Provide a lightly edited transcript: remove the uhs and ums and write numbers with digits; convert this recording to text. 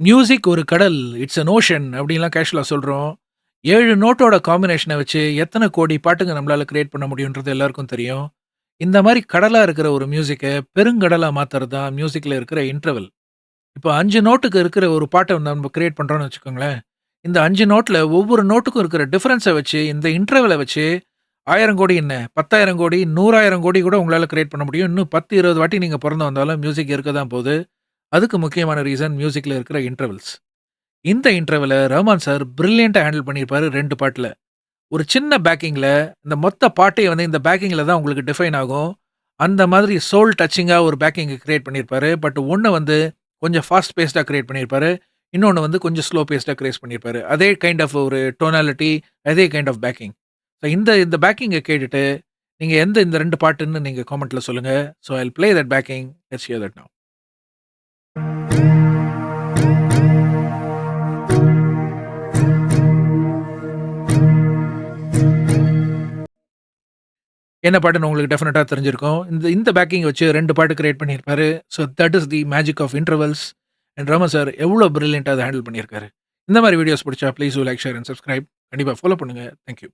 Music ஒரு கடல், it's an ocean அப்படின்லாம் கேஷுவலா சொல்றோம். 7 நோட்டோட காம்பினேஷன வச்சு எத்தன கோடி பாட்டுங்க நம்மளால கிரியேட் பண்ண முடியுன்றது எல்லாருக்கும் தெரியும். இந்த மாரி கடலா இருக்கிற ஒரு மியூசிக்க பெருங்கடலா மாத்துறது தான் மியூசிக்ல இருக்கிற இன்டர்வல். இப்ப 5 நோட்டுக்கு இருக்கிற ஒரு பாட்ட நம்ம கிரியேட் பண்றோம்னு வச்சுக்கோங்களேன். இந்த 5 நோட்ல ஒவ்வொரு நோட்டுக்கும் இருக்கிற டிஃபரன்ஸ வச்சு, இந்த இன்டர்வல வச்சு 1000 கோடி என்ன, 10,000 கோடி, 100,000 கோடி கூட உங்களால கிரியேட் பண்ண முடியும். இன்னும் 10, 20 வாட்டி நீங்க பொறந்து வந்தாலும் மியூசிக் இருக்க தான் போது. அதுக்கு முக்கியமான ரீசன் மியூசிக்ல இருக்கிற இன்டர்வல்ஸ். இந்த இன்டர்வல ரஹ்மான் சார் பிரில்லியன்ட்டா ஹேண்டில் பண்ணியிருப்பாரு 2 பாட்டுல. ஒரு சின்ன பேக்கிங்ல இந்த மொத்த பாட்டே வந்து இந்த பேக்கிங்ல தான் உங்களுக்கு டிஃபைன் ஆகும். அந்த மாதிரி சோல் டச்சிங்கா ஒரு பேக்கிங்க கிரியேட் பண்ணியிருப்பாரு. பட் ஒண்ணு வந்து கொஞ்சம் ஃபாஸ்ட் பேஸ்டா கிரியேட் பண்ணியிருப்பாரு. இன்னொன்னு வந்து கொஞ்சம் ஸ்லோ பேஸ்டா கிரியேட் பண்ணியிருப்பாரு. அதே கைண்ட் ஆஃப் ஒரு டோனாலிட்டி, அதே கைண்ட் ஆஃப் பேக்கிங். ஸோ இந்த இந்த பேக்கிங்க கேட்டுட்டு, நீங்க இந்த 2 பாட்டுன்னு நீங்க காமெண்ட்ல சொல்லுங்க. So I will play that backing. Let's hear that now. என்ன பாட்டுன்னு உங்களுக்கு டெஃபினட்டா தெரிஞ்சிருக்கும். இந்த இந்த பேக்கிங் வச்சு 2 பாட்டு கிரியேட் பண்ணியிருப்பாரு. So that is the magic of intervals. And Raman sir எவ்ளோ பிரில்லியன்ட்டா அத ஹேண்டில் பண்ணியிருக்காரு. இந்த மாரி வீடியோஸ் புடிச்சா please do like, share and subscribe. கண்டிப்பா ஃபாலோ பண்ணுங்க. Thank you.